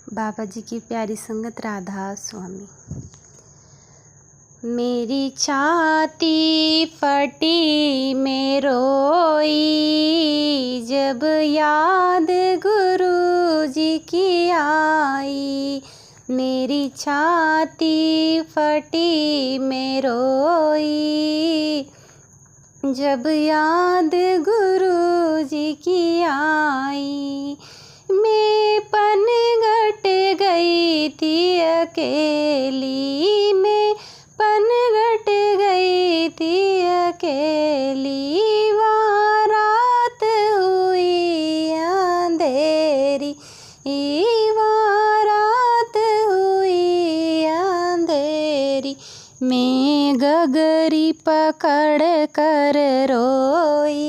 बाबा जी की प्यारी संगत राधा स्वामी। मेरी छाती फटी मैं रोई, जब याद गुरु जी की आई। मेरी छाती फटी मैं रोई, जब याद गुरु जी की आई। मैं पनघट गई थी अकेली, मैं पनघट गई थी अकेली। वहाँ रात हुई अंधेरी, वहाँ रात हुई अंधेरी। मैं गगरी पकड़ कर रोई,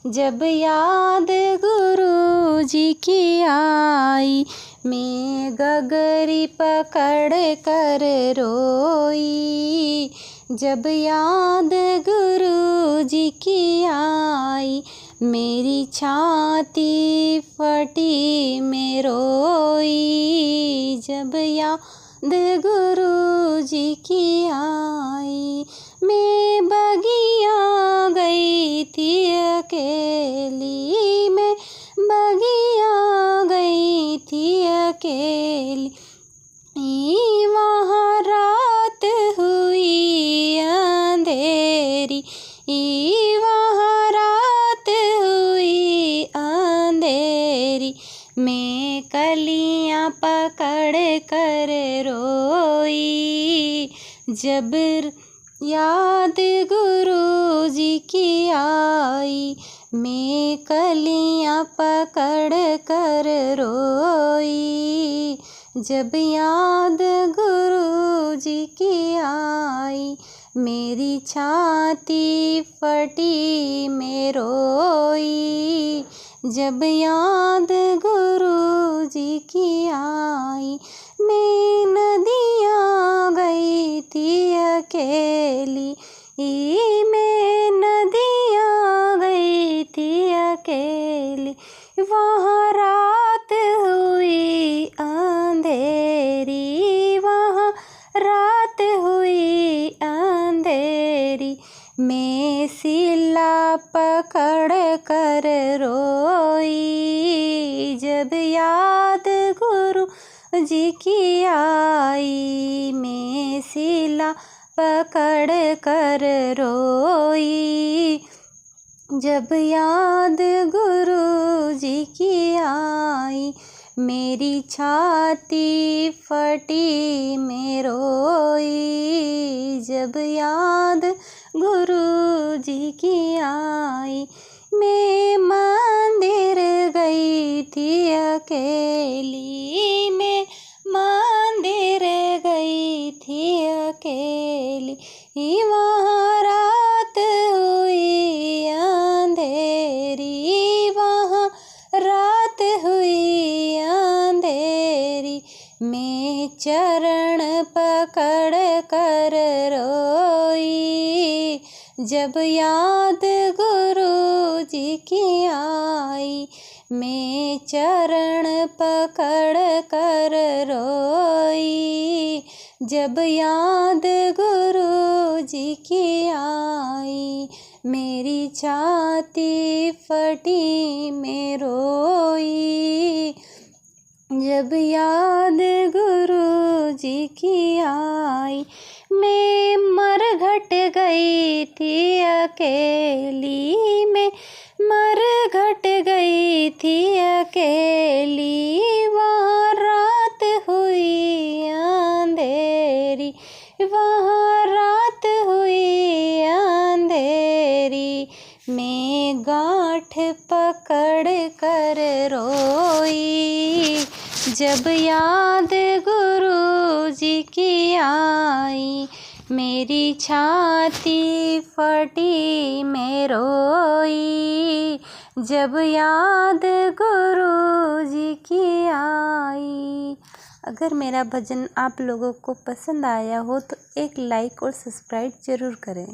जब याद गुरु जी की आई। मैं गगरी पकड़ कर रोई, जब याद गुरु जी की आई। मेरी छाती फटी मैं रोई, जब याद गुरु जी की आई। मैं बगिया गई थी अकेली, मैं बगिया गई थी अकेली। वहाँ रात हुई अंधेरी, वहाँ रात हुई अंधेरी। मैं कलियाँ पकड़ कर रोई, जब याद गुरु जी की आई। मैं कलियाँ पकड़ कर रोई, जब याद गुरु जी की आई। मेरी छाती फटी मैं रोई, जब याद गुरु जी की आई। मैं नदियाँ गई थी अकेली, मैं नदियाँ गई थी अकेली। वहाँ रात हुई अंधेरी, वहाँ रात हुई अंधेरी। मैं सिला पकड़ कर रोई, जब याद गुरु जी की आई। मैं सिला पकड़ कर रोई, जब याद गुरु जी की आई। मेरी छाती फटी मैं रोई, जब याद गुरु जी की आई। मैं मंदिर गई थी अकेली, मैं मंदिर गई थी अकेली। वहाँ रात हुई अंधेरी, वहाँ रात हुई अंधेरी। मैं चरण पकड़ कर रोई, जब याद गुरु जी की आई। मैं चरण पकड़ कर रोई, जब याद गुरु जी की आई। मेरी छाती फटी मैं रोई, जब याद गुरु जी की आई। मैं मरघट गई थी अकेली, मैं मरघट गई थी अकेली। वहाँ रात हुई अंधेरी, वहाँ रात हुई अंधेरी। मैं गांठ पकड़ कर रोई, जब याद गुरु जी की आई। मेरी छाती फटी मैं रोई, जब याद गुरु जी की आई। अगर मेरा भजन आप लोगों को पसंद आया हो तो एक लाइक और सब्सक्राइब ज़रूर करें।